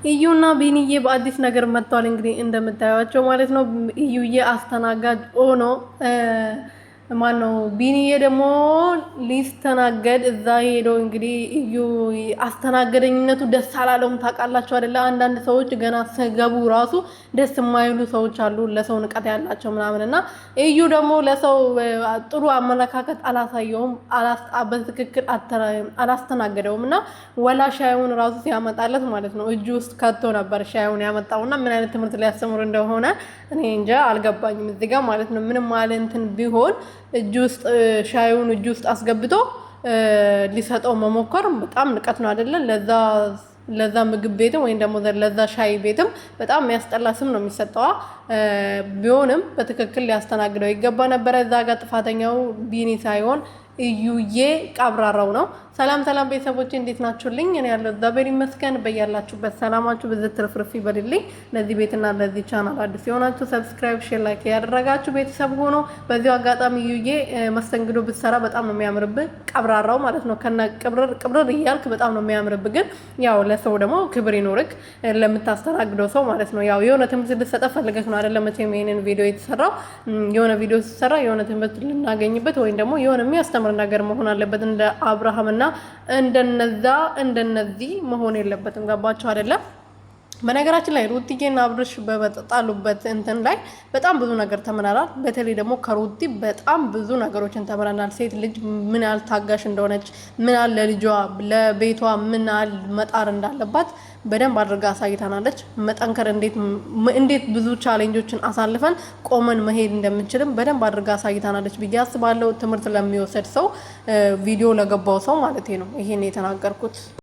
እዩና ቢኒዬ በአዲስ ነገር መጥቷል። እንግዲህ እንደምታዩቸው ማለት ነው። እዩዬ አስተናጋጅ ሆኖ ማነው ቢኒዬ ደግሞ ሊስተናገድ እዛ ሄዶ እንግዲህ እዩ አስተናገደኝነቱ ደስ አላለውም። ታውቃላችሁ አይደለ? አንዳንድ ሰዎች ገና ሲገቡ ራሱ ደስ የማይሉ ሰዎች አሉ፣ ለሰው ንቀት ያላቸው ምናምን እና እዩ ደግሞ ለሰው ጥሩ አመለካከት አላሳየውም፣ በትክክል አላስተናገደውም እና ወላ ሻዩን ራሱ ሲያመጣለት ማለት ነው እጁ ውስጥ ከቶ ነበር ሻዩን ያመጣውና ምን አይነት ትምህርት ሊያስተምር እንደሆነ እኔ እንጃ አልገባኝም። እዚህ ጋር ማለት ነው ምንም ማለት እንትን ቢሆን እጁ ውስጥ ሻዩን እጁ ውስጥ አስገብቶ ሊሰጠው መሞከር በጣም ንቀት ነው አይደለ? ለዛ ምግብ ቤትም ወይም ደግሞ ለዛ ሻይ ቤትም በጣም የሚያስጠላ ስም ነው የሚሰጠው። ቢሆንም በትክክል ሊያስተናግደው ይገባ ነበረ። እዛ ጋር ጥፋተኛው ቢኒ ሳይሆን እዩዬ ቀብራራው ነው። ሰላም ሰላም ቤተሰቦቼ እንዴት ናችሁልኝ? እኔ ያለው እግዚአብሔር ይመስገን። በያላችሁበት ሰላማችሁ ብዝት ትርፍርፍ ይበልልኝ። ለዚህ ቤትና ለዚህ ቻናል አዲስ የሆናችሁ ሰብስክራይብ፣ ሼር፣ ላይክ ያደረጋችሁ ቤተሰብ ሆኖ በዚሁ አጋጣሚ እዩዬ መስተንግዶ ብትሰራ በጣም ነው የሚያምርብህ። ቀብራራው ማለት ነው ከነ ቅብርር እያልክ በጣም ነው የሚያምርብህ። ግን ያው ለሰው ደግሞ ክብር ይኖርክ ለምታስተናግደው ሰው ማለት ነው። ያው የሆነ ትምህርት ልትሰጠ ፈልገህ ነው አይደለም? መቼም ይሄንን ቪዲዮ የተሰራው የሆነ ቪዲዮ ሲሰራ የሆነ ትምህርት ልናገኝበት ወይም ደግሞ የሆነ የሚያስተምር ነገር መሆን አለበት። እንደ አብርሃምና እንደነዚህ መሆን የለበትም። ገባችሁ አይደለም? በነገራችን ላይ ሩቲዬና አብርሽ በመጣጣሉበት እንትን ላይ በጣም ብዙ ነገር ተምረናል። በተለይ ደግሞ ከሩቲ በጣም ብዙ ነገሮችን ተምረናል። ሴት ልጅ ምን ያህል ታጋሽ እንደሆነች፣ ምን ያህል ለልጇ ለቤቷ ምን ያህል መጣር እንዳለባት በደንብ አድርጋ አሳይታናለች። መጠንከር እንዴት ብዙ ቻሌንጆችን አሳልፈን ቆመን መሄድ እንደምንችልም በደንብ አድርጋ አሳይታናለች ብዬ አስባለሁ። ትምህርት ለሚወሰድ ሰው ቪዲዮ ለገባው ሰው ማለት ነው ይሄን የተናገርኩት።